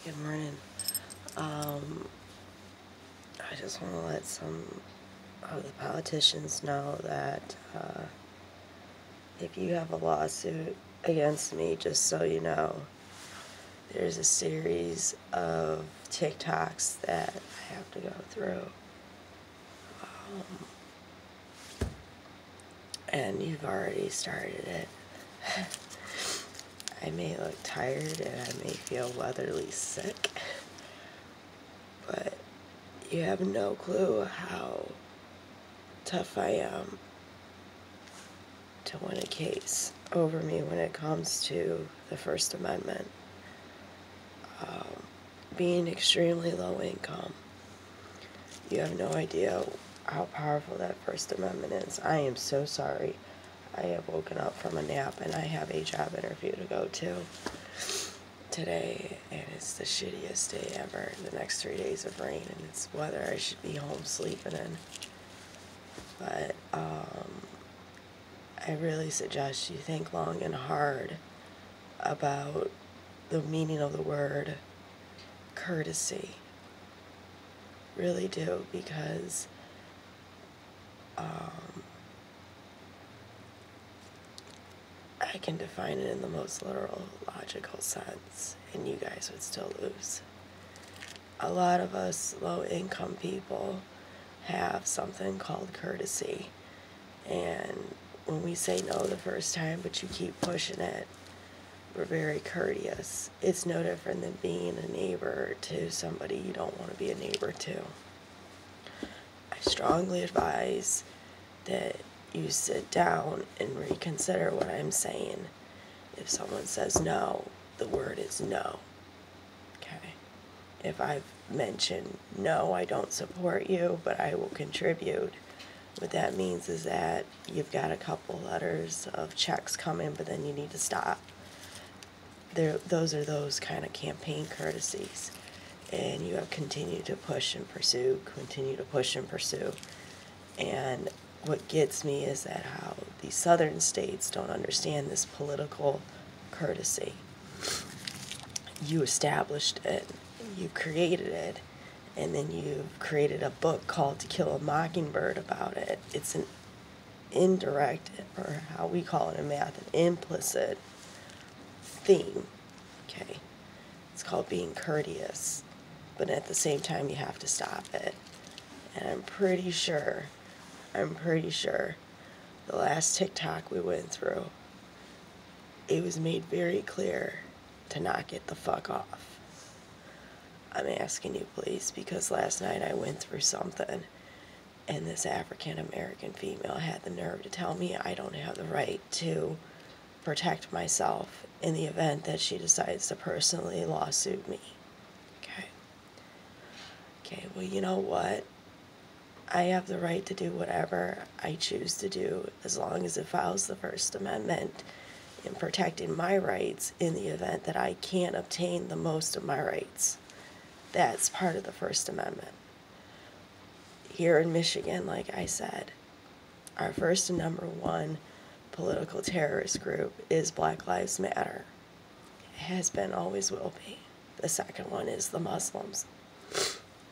Good morning. I just want to let some of the politicians know that if you have a lawsuit against me, just so you know, there's a series of TikToks that I have to go through. And you've already started it. I may look tired and I may feel weatherly sick, but you have no clue how tough I am to win a case over me when it comes to the First Amendment. Being extremely low income, you have no idea how powerful that First Amendment is. I am so sorry. I have woken up from a nap and I have a job interview to go to today, and it's the shittiest day ever. The next 3 days of rain, and it's weather I should be home sleeping in. But I really suggest you think long and hard about the meaning of the word courtesy. Really do, because I can define it in the most literal, logical sense, and you guys would still lose. A lot of us low-income people have something called courtesy, and when we say no the first time, but you keep pushing it, we're very courteous. It's no different than being a neighbor to somebody you don't want to be a neighbor to. I strongly advise that you sit down and reconsider what I'm saying. If someone says no, the word is no. Okay? If I've mentioned, no, I don't support you, but I will contribute, what that means is that you've got a couple letters of checks coming, but then you need to stop. Those are those kind of campaign courtesies. And you have continued to push and pursue, continue to push and pursue. And what gets me is that how the southern states don't understand this political courtesy. You established it, you created it, and then you've created a book called To Kill a Mockingbird about it. It's an indirect, or how we call it in math, an implicit theme, okay? It's called being courteous, but at the same time you have to stop it. And I'm pretty sure the last TikTok we went through, it was made very clear to knock it the fuck off. I'm asking you please, because last night I went through something, and this African American female had the nerve to tell me I don't have the right to protect myself in the event that she decides to personally lawsuit me. Okay, well, you know what? I have the right to do whatever I choose to do as long as it follows the First Amendment in protecting my rights in the event that I can't obtain the most of my rights. That's part of the First Amendment. Here in Michigan, like I said, our first and number one political terrorist group is Black Lives Matter. It has been, always will be. The second one is the Muslims.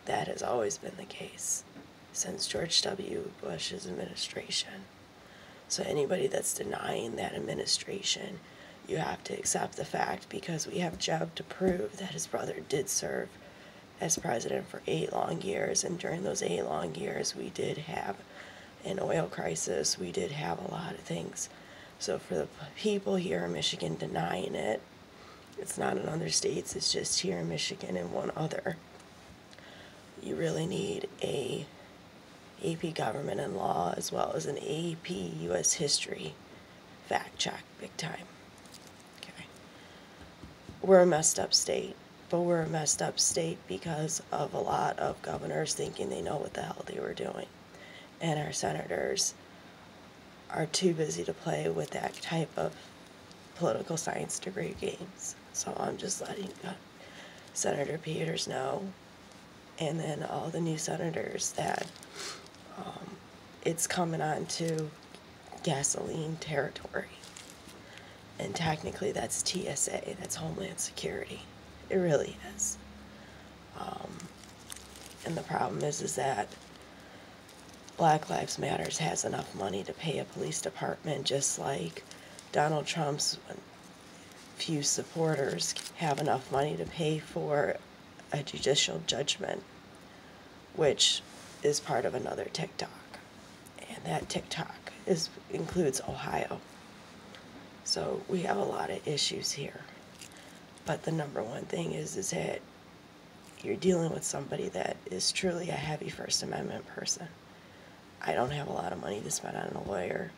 That has always been the case since George W. Bush's administration. So anybody that's denying that administration, you have to accept the fact, because we have Jeb to prove that his brother did serve as president for 8 long years, and during those 8 long years we did have an oil crisis, we did have a lot of things. So for the people here in Michigan denying it, it's not in other states, it's just here in Michigan and one other. You really need a AP Government and Law as well as an AP U.S. History fact check, big time. Okay. We're a messed up state, but we're a messed up state because of a lot of governors thinking they know what the hell they were doing. And our senators are too busy to play with that type of political science degree games. So I'm just letting Senator Peters know, and then all the new senators, that it's coming on to gasoline territory. And technically that's TSA, that's Homeland Security. It really is. And the problem is that Black Lives Matters has enough money to pay a police department, just like Donald Trump's few supporters have enough money to pay for a judicial judgment, which is part of another TikTok. And that TikTok includes Ohio. So we have a lot of issues here. But the number one thing is that you're dealing with somebody that is truly a heavy First Amendment person. I don't have a lot of money to spend on a lawyer,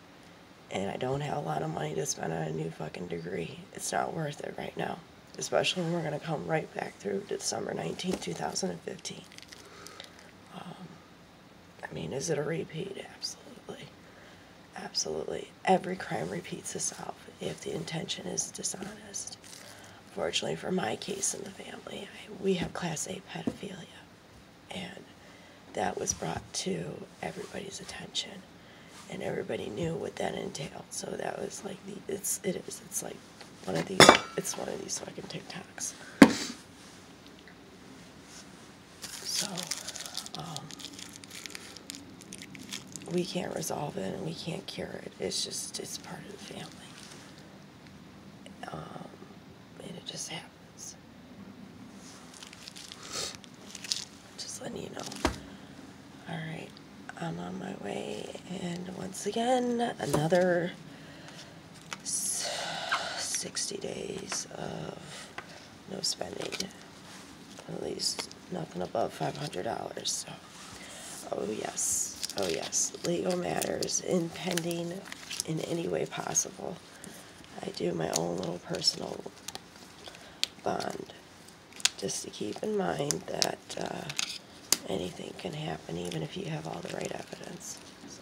and I don't have a lot of money to spend on a new fucking degree. It's not worth it right now, especially when we're going to come right back through to December 19, 2015. I mean, is it a repeat? Absolutely. Absolutely. Every crime repeats itself if the intention is dishonest. Fortunately for my case in the family, we have Class A pedophilia, and that was brought to everybody's attention, and everybody knew what that entailed. So that was like it's like one of these fucking TikToks. So we can't resolve it and we can't cure it. It's part of the family. And it just happens. Just letting you know. Alright, I'm on my way, and once again, another 60 days of no spending. At least nothing above $500. So, oh yes, legal matters impending in any way possible. I do my own little personal bond, just to keep in mind that anything can happen, even if you have all the right evidence. So.